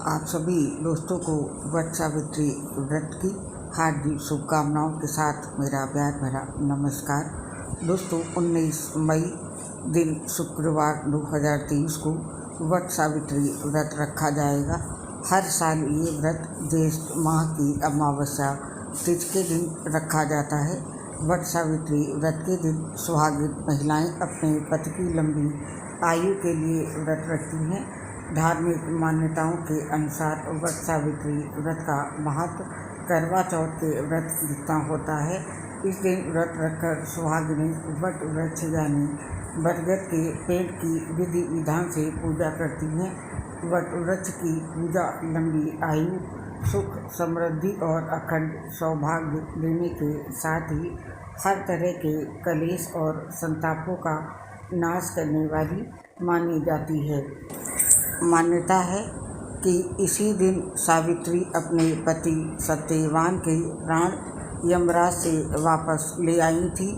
आप सभी दोस्तों को वट सावित्री व्रत की हार्दिक शुभकामनाओं के साथ मेरा प्यार भरा नमस्कार। दोस्तों 19 मई दिन शुक्रवार 2023 को वट सावित्री व्रत रखा जाएगा। हर साल ये व्रत ज्येष्ठ माह की अमावस्या तिथि के दिन रखा जाता है। वट सावित्री व्रत के दिन सुहागिन महिलाएं अपने पति की लंबी आयु के लिए व्रत रखती हैं। धार्मिक मान्यताओं के अनुसार वट सावित्री व्रत का महत्व करवा चौथ के व्रत जितना होता है। इस दिन व्रत रखकर सुहागिनें वट वृक्ष यानी बरगद के पेड़ की विधि विधान से पूजा करती हैं। वट वृक्ष की पूजा लंबी आयु, सुख, समृद्धि और अखंड सौभाग्य देने के साथ ही हर तरह के कलेश और संतापों का नाश करने वाली मानी जाती है। मान्यता है कि इसी दिन सावित्री अपने पति सत्यवान के प्राण यमराज से वापस ले आई थी।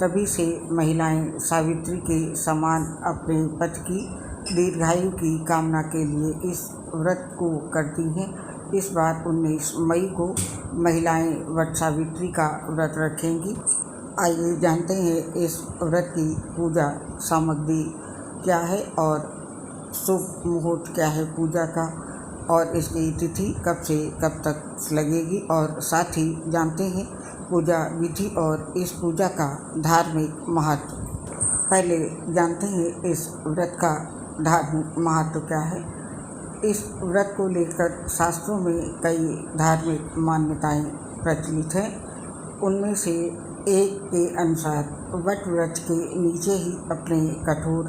तभी से महिलाएं सावित्री के समान अपने पति की दीर्घायु की कामना के लिए इस व्रत को करती हैं। इस बार 19 मई को महिलाएं वट सावित्री का व्रत रखेंगी। आइए जानते हैं इस व्रत की पूजा सामग्री क्या है और शुभ मुहूर्त क्या है पूजा का, और इसकी तिथि कब से कब तक लगेगी, और साथ ही जानते हैं पूजा विधि और इस पूजा का धार्मिक महत्व। पहले जानते हैं इस व्रत का धार्मिक महत्व क्या है। इस व्रत को लेकर शास्त्रों में कई धार्मिक मान्यताएं प्रचलित हैं। उनमें से एक के अनुसार वट वृक्ष के नीचे ही अपने कठोर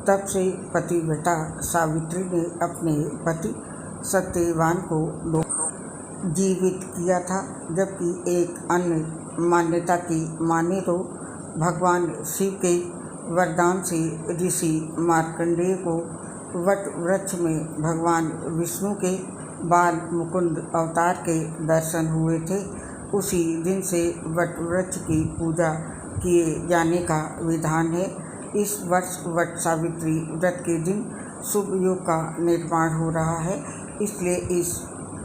तप से पतिव्रता सावित्री ने अपने पति सत्यवान को जीवित किया था। जबकि एक अन्य मान्यता की माने तो भगवान शिव के वरदान से ऋषि मार्कंडेय को वट वृक्ष में भगवान विष्णु के बाल मुकुंद अवतार के दर्शन हुए थे। उसी दिन से वट वृक्ष की पूजा किए जाने का विधान है। इस वर्ष वट सावित्री व्रत के दिन शुभ योग का निर्माण हो रहा है, इसलिए इस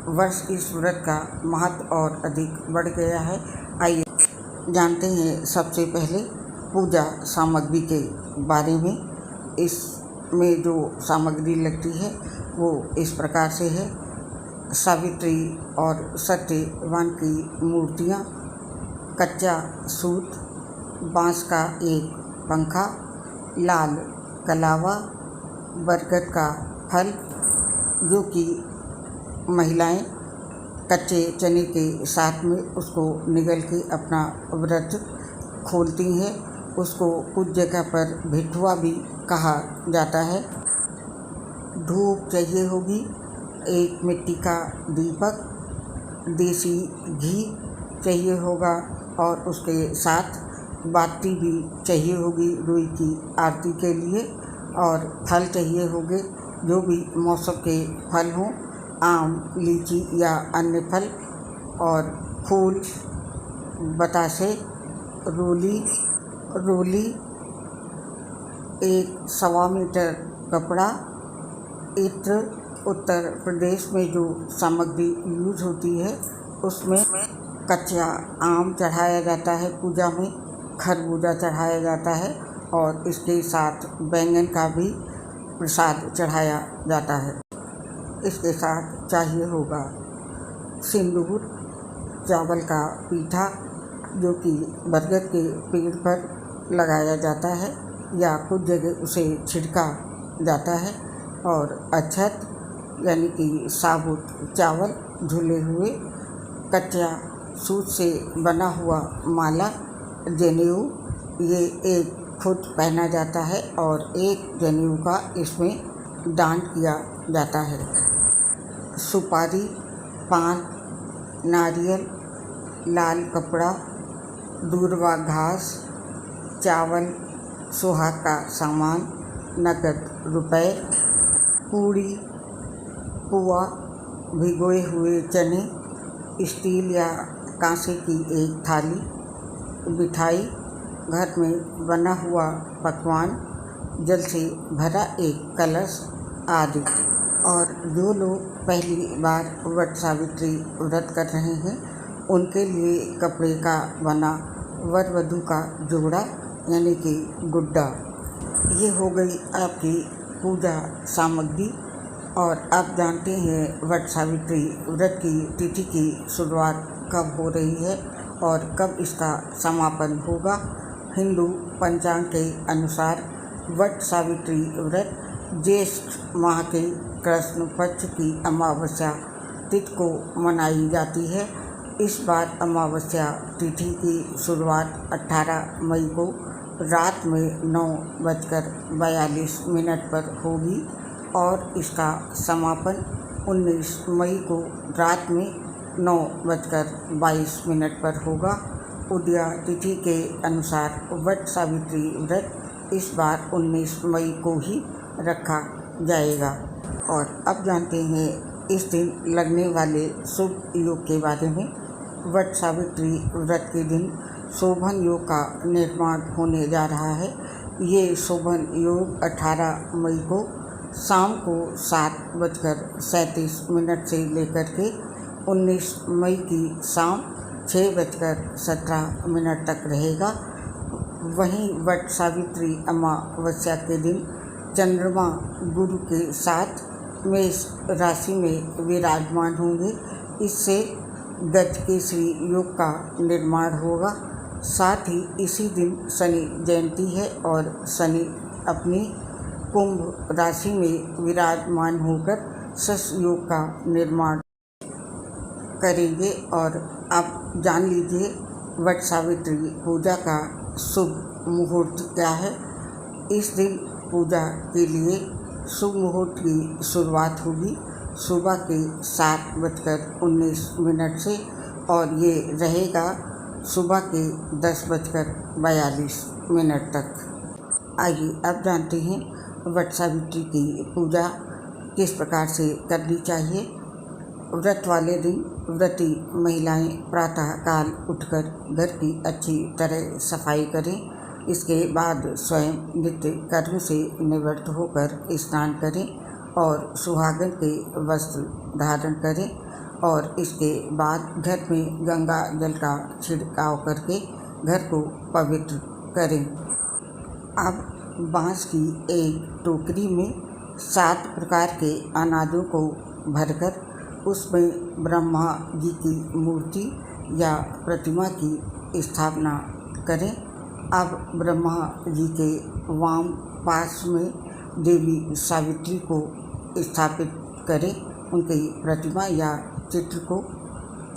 वर्ष इस व्रत का महत्व और अधिक बढ़ गया है। आइए जानते हैं सबसे पहले पूजा सामग्री के बारे में। इसमें जो सामग्री लगती है वो इस प्रकार से है। सावित्री और सत्यवान की मूर्तियाँ, कच्चा सूत, बांस का एक पंखा, लाल कलावा, बरगद का फल जो कि महिलाएं कच्चे चने के साथ में उसको निगल के अपना व्रत खोलती हैं। उसको कुछ जगह पर भिठुआ भी कहा जाता है। धूप चाहिए होगी, एक मिट्टी का दीपक, देसी घी चाहिए होगा और उसके साथ बाती भी चाहिए होगी रुई की आरती के लिए, और फल चाहिए होंगे जो भी मौसम के फल हों, आम, लीची या अन्य फल, और फूल, बतासे, रोली, एक 1.25 मीटर कपड़ा, इत्र। उत्तर प्रदेश में जो सामग्री यूज होती है उसमें कच्चा आम चढ़ाया जाता है पूजा में, खरबूजा चढ़ाया जाता है और इसके साथ बैंगन का भी प्रसाद चढ़ाया जाता है। इसके साथ चाहिए होगा सिंदूर, चावल का पीठा जो कि बरगद के पेड़ पर लगाया जाता है या कुछ जगह उसे छिड़का जाता है, और अक्षत यानी कि साबुत चावल झुले हुए, कच्चा सूत से बना हुआ माला, जनेऊ, ये एक खुद पहना जाता है और एक जनेऊ का इसमें दान किया जाता है। सुपारी, पान, नारियल, लाल कपड़ा, दूर्वा घास, चावल, सुहाग का सामान, नकद रुपए, पूड़ी, पुआ, भिगोए हुए चने, स्टील या कांसे की एक थाली, मिठाई, घर में बना हुआ पकवान, जल से भरा एक कलश आदि। और जो लोग पहली बार वट सावित्री व्रत कर रहे हैं उनके लिए कपड़े का बना वर वधू का जोड़ा यानी कि गुड्डा, ये हो गई आपकी पूजा सामग्री। और आप जानते हैं वट सावित्री व्रत की तिथि की शुरुआत कब हो रही है और कब इसका समापन होगा। हिंदू पंचांग के अनुसार वट सावित्री व्रत ज्येष्ठ माह के कृष्ण पक्ष की अमावस्या तिथि को मनाई जाती है। इस बार अमावस्या तिथि की शुरुआत 18 मई को रात में 9:42 पर होगी और इसका समापन 19 मई को रात में 9:22 पर होगा। उदया तिथि के अनुसार वट सावित्री व्रत इस बार 19 मई को ही रखा जाएगा। और अब जानते हैं इस दिन लगने वाले शुभ योग के बारे में। वट सावित्री व्रत के दिन शोभन योग का निर्माण होने जा रहा है। ये शोभन योग 18 मई को शाम को 7:37 से लेकर के 19 मई की शाम 6:17 तक रहेगा। वहीं वट सावित्री अमावस्या के दिन चंद्रमा गुरु के साथ मेष राशि में विराजमान होंगे। इससे गजकेसरी योग का निर्माण होगा। साथ ही इसी दिन शनि जयंती है और शनि अपनी कुंभ राशि में विराजमान होकर शश योग का निर्माण करेंगे। और आप जान लीजिए वट सावित्री पूजा का शुभ मुहूर्त क्या है। इस दिन पूजा के लिए शुभ मुहूर्त की शुरुआत होगी सुबह के 7:19 से और ये रहेगा सुबह के 10:42 तक। आइए अब जानते हैं वट सावित्री की पूजा किस प्रकार से करनी चाहिए। व्रत वाले दिन व्रती महिलाएं प्रातः काल उठकर घर की अच्छी तरह सफाई करें। इसके बाद स्वयं नित्य कर्म से निवृत्त होकर स्नान करें और सुहागन के वस्त्र धारण करें और इसके बाद घर में गंगा जल का छिड़काव करके घर को पवित्र करें। अब बांस की एक टोकरी में 7 प्रकार के अनाजों को भरकर उसमें ब्रह्मा जी की मूर्ति या प्रतिमा की स्थापना करें। अब ब्रह्मा जी के वाम पास में देवी सावित्री को स्थापित करें, उनकी प्रतिमा या चित्र को।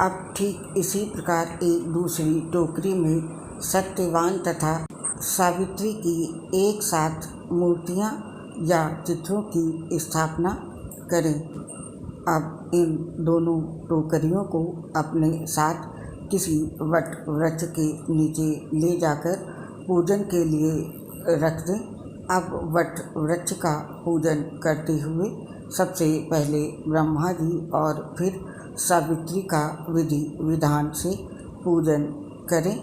अब ठीक इसी प्रकार एक दूसरी टोकरी में सत्यवान तथा सावित्री की एक साथ मूर्तियां या चित्रों की स्थापना करें। अब इन दोनों टोकरियों को अपने साथ किसी वट वृक्ष के नीचे ले जाकर पूजन के लिए रख दें। अब वट वृक्ष का पूजन करते हुए सबसे पहले ब्रह्मा जी और फिर सावित्री का विधि विधान से पूजन करें।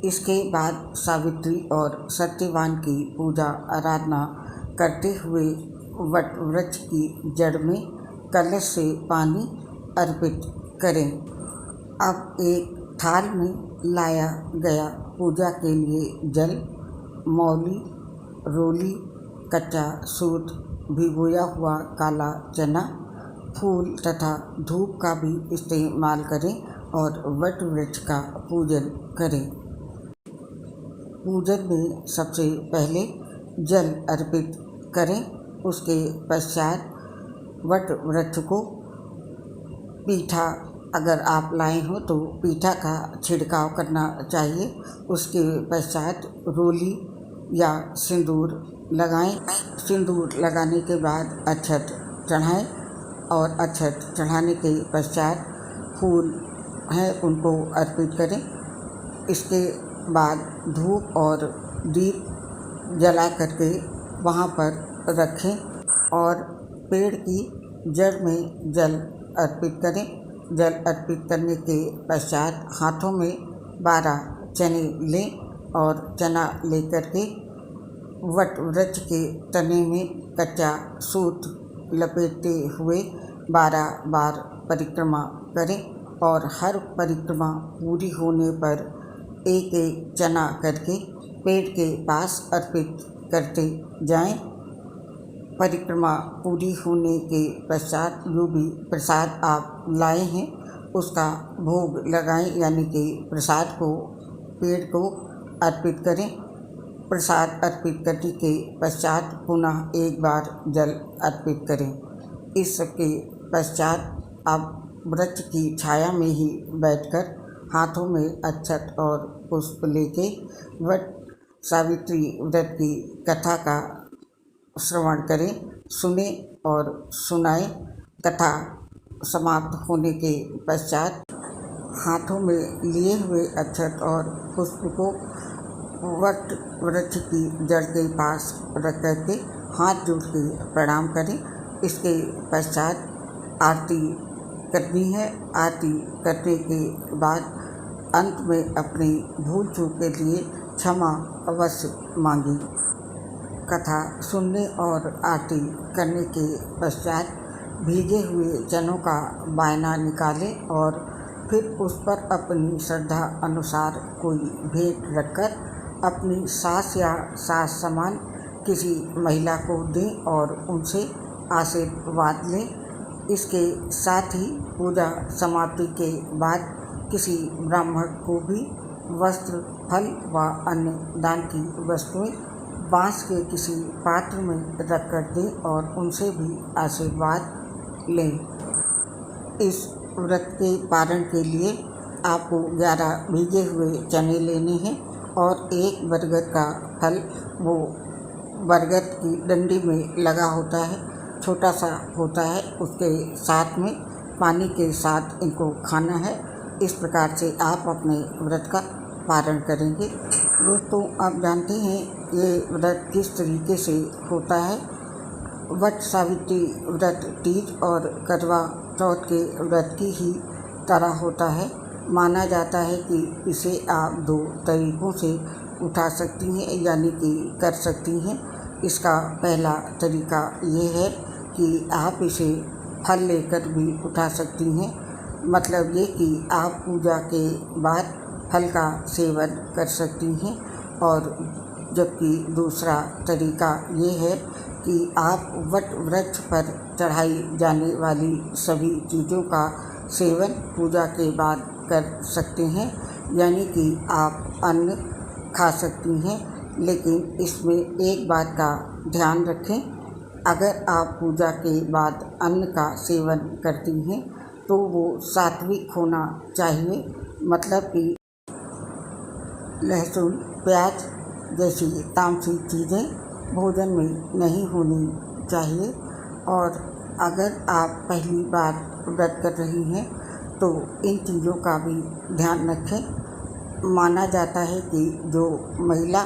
इसके बाद सावित्री और सत्यवान की पूजा आराधना करते हुए वट वृक्ष की जड़ में कलश से पानी अर्पित करें। अब एक थाल में लाया गया पूजा के लिए जल, मौली, रोली, कच्चा सूत, भिगोया हुआ काला चना, फूल तथा धूप का भी इस्तेमाल करें और वट वृक्ष का पूजन करें। पूजन में सबसे पहले जल अर्पित करें। उसके पश्चात वट वृक्ष को पीठा, अगर आप लाए हो तो पीठा का छिड़काव करना चाहिए। उसके पश्चात रोली या सिंदूर लगाएं। सिंदूर लगाने के बाद अक्षत चढ़ाएं और अक्षत चढ़ाने के पश्चात फूल हैं उनको अर्पित करें। इसके बाद धूप और दीप जला करके वहाँ पर रखें और पेड़ की जड़ में जल अर्पित करें। जल अर्पित करने के पश्चात हाथों में 12 चने लें और चना लेकर के वट वृक्ष के तने में कच्चा सूत लपेटते हुए 12 बार परिक्रमा करें और हर परिक्रमा पूरी होने पर एक एक चना करके पेड़ के पास अर्पित करते जाएं। परिक्रमा पूरी होने के पश्चात जो भी प्रसाद आप लाए हैं उसका भोग लगाएं, यानी कि प्रसाद को पेड़ को अर्पित करें। प्रसाद अर्पित करने के पश्चात पुनः एक बार जल अर्पित करें। इस सबके पश्चात आप वृक्ष की छाया में ही बैठकर हाथों में अक्षत और पुष्प लेके वट सावित्री व्रत की कथा का श्रवण करें, सुने और सुनाएं। कथा समाप्त होने के पश्चात हाथों में लिए हुए अक्षत और पुष्प को वट वृक्ष की जड़ के पास रख करके हाथ जोड़ के प्रणाम करें। इसके पश्चात आरती करनी है। आरती करने के बाद अंत में अपनी भूल चूक के लिए क्षमा अवश्य मांगी। कथा सुनने और आरती करने के पश्चात भीगे हुए चनों का बायना निकालें और फिर उस पर अपनी श्रद्धा अनुसार कोई भेंट रखकर अपनी सास या सास समान किसी महिला को दें और उनसे आशीर्वाद लें। इसके साथ ही पूजा समाप्ति के बाद किसी ब्राह्मण को भी वस्त्र, फल व अन्य दान की वस्तुएं बांस के किसी पात्र में रख कर दें और उनसे भी आशीर्वाद लें। इस व्रत के पारण के लिए आपको 11 भीगे हुए चने लेने हैं और एक बरगद का फल, वो बरगद की डंडी में लगा होता है, छोटा सा होता है, उसके साथ में पानी के साथ इनको खाना है। इस प्रकार से आप अपने व्रत का पारण करेंगे। दोस्तों, आप जानते हैं ये व्रत किस तरीके से होता है। वट सावित्री व्रत तीज और करवा चौथ के व्रत की ही तरह होता है। माना जाता है कि इसे आप 2 तरीक़ों से उठा सकती हैं, यानी कि कर सकती हैं। इसका पहला तरीका ये है कि आप इसे फल लेकर भी उठा सकती हैं। मतलब ये कि आप पूजा के बाद फल का सेवन कर सकती हैं। और जबकि दूसरा तरीका ये है कि आप वट वृक्ष पर चढ़ाई जाने वाली सभी चीज़ों का सेवन पूजा के बाद कर सकते हैं, यानी कि आप अन्न खा सकती हैं। लेकिन इसमें एक बात का ध्यान रखें, अगर आप पूजा के बाद अन्न का सेवन करती हैं तो वो सात्विक होना चाहिए। मतलब कि लहसुन, प्याज जैसी तामसी चीज़ें भोजन में नहीं होनी चाहिए। और अगर आप पहली बार व्रत कर रही हैं तो इन चीज़ों का भी ध्यान रखें। माना जाता है कि जो महिला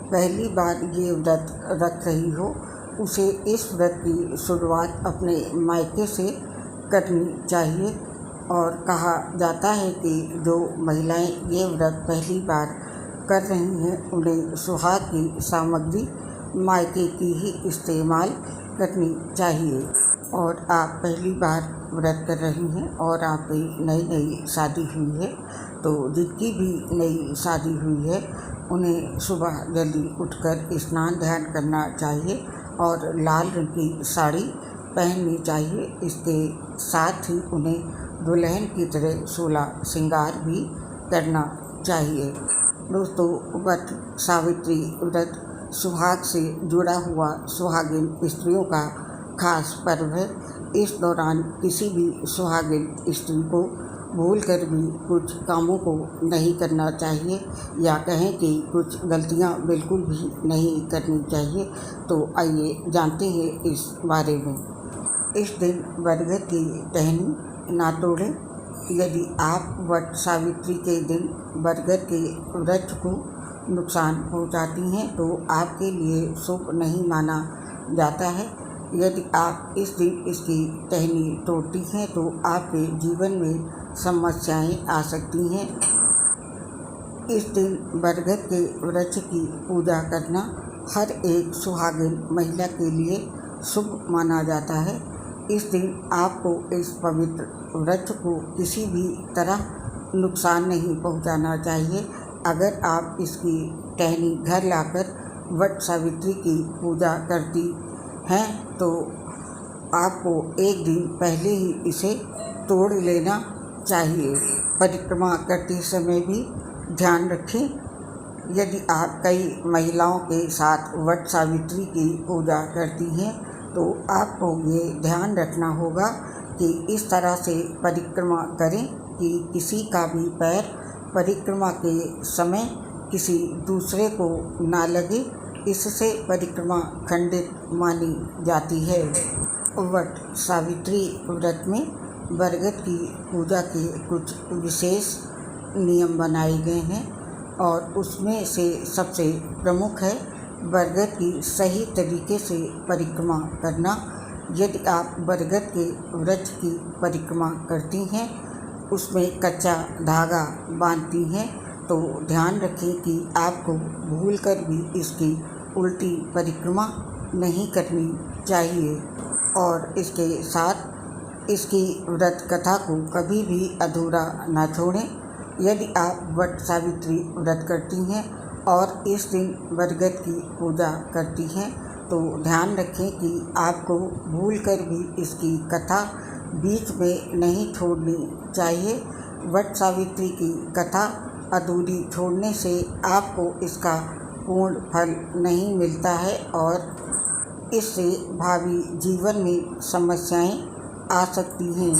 पहली बार ये व्रत रख रही हो उसे इस व्रत की शुरुआत अपने मायके से करनी चाहिए। और कहा जाता है कि जो महिलाएं ये व्रत पहली बार कर रही हैं उन्हें सुहाग की सामग्री मायके की ही इस्तेमाल करनी चाहिए। और आप पहली बार व्रत कर रही हैं और आपकी नई शादी हुई है तो जिनकी भी नई शादी हुई है उन्हें सुबह जल्दी उठकर स्नान ध्यान करना चाहिए और लाल रंग की साड़ी पहननी चाहिए। इसके साथ ही उन्हें दुल्हन की तरह 16 श्रृंगार भी करना चाहिए। दोस्तों, वट सावित्री व्रत सुहाग से जुड़ा हुआ सुहागिन स्त्रियों का खास पर्व है। इस दौरान किसी भी सुहागिन स्त्री को भूलकर भी कुछ कामों को नहीं करना चाहिए, या कहें कि कुछ गलतियां बिल्कुल भी नहीं करनी चाहिए। तो आइए जानते हैं इस बारे में। इस दिन बरगद की टहनी ना तोड़ें। यदि आप वट सावित्री के दिन बरगद के वृक्ष को नुकसान पहुंचाती हैं तो आपके लिए शुभ नहीं माना जाता है। यदि आप इस दिन इसकी टहनी तोड़ती हैं तो आपके जीवन में समस्याएं आ सकती हैं। इस दिन बरगद के वृक्ष की पूजा करना हर एक सुहागिन महिला के लिए शुभ माना जाता है। इस दिन आपको इस पवित्र व्रत को किसी भी तरह नुकसान नहीं पहुंचाना चाहिए। अगर आप इसकी टहनी घर लाकर वट सावित्री की पूजा करती हैं तो आपको एक दिन पहले ही इसे तोड़ लेना चाहिए। परिक्रमा करते समय भी ध्यान रखें, यदि आप कई महिलाओं के साथ वट सावित्री की पूजा करती हैं तो आपको ये ध्यान रखना होगा कि इस तरह से परिक्रमा करें कि किसी का भी पैर परिक्रमा के समय किसी दूसरे को ना लगे। इससे परिक्रमा खंडित मानी जाती है। वट सावित्री व्रत में बरगद की पूजा के कुछ विशेष नियम बनाए गए हैं और उसमें से सबसे प्रमुख है बरगद की सही तरीके से परिक्रमा करना। यदि आप बरगद के वृक्ष की परिक्रमा करती हैं, उसमें कच्चा धागा बांधती हैं, तो ध्यान रखें कि आपको भूलकर भी इसकी उल्टी परिक्रमा नहीं करनी चाहिए। और इसके साथ इसकी व्रत कथा को कभी भी अधूरा ना छोड़ें। यदि आप वट सावित्री व्रत करती हैं और इस दिन बरगद की पूजा करती हैं तो ध्यान रखें कि आपको भूलकर भी इसकी कथा बीच में नहीं छोड़नी चाहिए। वट सावित्री की कथा अधूरी छोड़ने से आपको इसका पूर्ण फल नहीं मिलता है और इससे भावी जीवन में समस्याएं आ सकती हैं।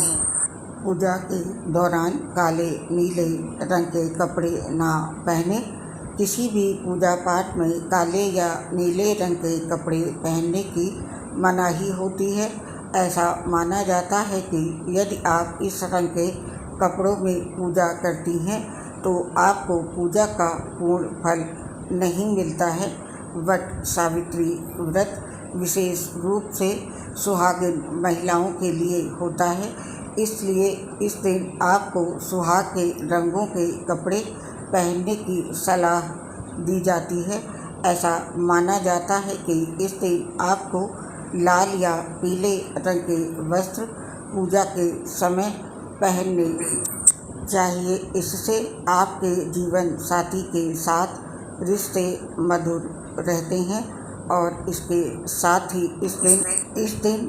पूजा के दौरान काले नीले रंग के कपड़े ना पहने। किसी भी पूजा पाठ में काले या नीले रंग के कपड़े पहनने की मनाही होती है। ऐसा माना जाता है कि यदि आप इस रंग के कपड़ों में पूजा करती हैं तो आपको पूजा का पूर्ण फल नहीं मिलता है। वट सावित्री व्रत विशेष रूप से सुहागिन महिलाओं के लिए होता है, इसलिए इस दिन आपको सुहाग के रंगों के कपड़े पहनने की सलाह दी जाती है। ऐसा माना जाता है कि इस दिन आपको लाल या पीले रंग के वस्त्र पूजा के समय पहनने चाहिए। इससे आपके जीवन साथी के साथ रिश्ते मधुर रहते हैं और इसके साथ ही इस दिन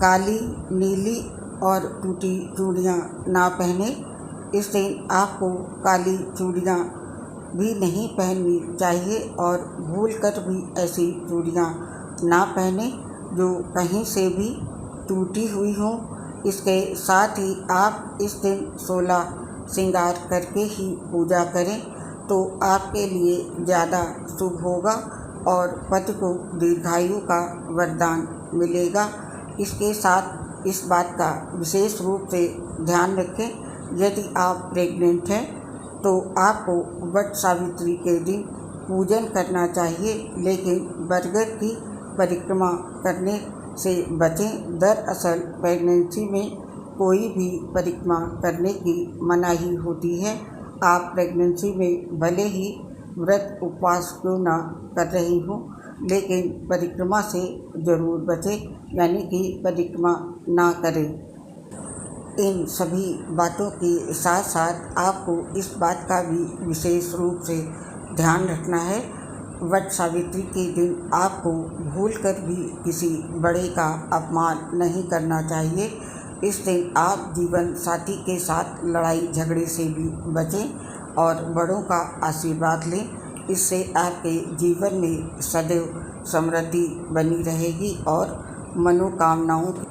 काली, नीली और टूटी चूड़ियाँ ना पहने। इस दिन आपको काली चूड़ियाँ भी नहीं पहननी चाहिए और भूलकर भी ऐसी चूड़ियाँ ना पहने जो कहीं से भी टूटी हुई हों। इसके साथ ही आप इस दिन 16 श्रृंगार करके ही पूजा करें तो आपके लिए ज़्यादा शुभ होगा और पति को दीर्घायु का वरदान मिलेगा। इसके साथ इस बात का विशेष रूप से ध्यान रखें, यदि आप प्रेग्नेंट हैं तो आपको वट सावित्री के दिन पूजन करना चाहिए, लेकिन बरगद की परिक्रमा करने से बचें। दरअसल प्रेगनेंसी में कोई भी परिक्रमा करने की मनाही होती है। आप प्रेगनेंसी में भले ही व्रत उपवास क्यों ना कर रही हूँ, लेकिन परिक्रमा से ज़रूर बचें, यानी कि परिक्रमा ना करें। इन सभी बातों के साथ साथ आपको इस बात का भी विशेष रूप से ध्यान रखना है, वट सावित्री के दिन आपको भूलकर भी किसी बड़े का अपमान नहीं करना चाहिए। इस दिन आप जीवन साथी के साथ लड़ाई झगड़े से भी बचें और बड़ों का आशीर्वाद लें। इससे आपके जीवन में सदैव समृद्धि बनी रहेगी और मनोकामनाओं की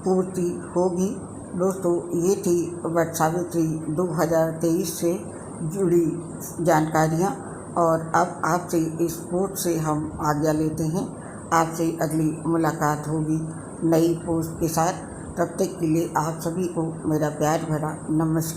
पूर्ति होगी। दोस्तों, ये थी वट सावित्री 2023 से जुड़ी जानकारियाँ और अब आपसे इस पोस्ट से हम आज्ञा लेते हैं। आपसे अगली मुलाकात होगी नई पोस्ट के साथ। तब तक के लिए आप सभी को मेरा प्यार भरा नमस्कार।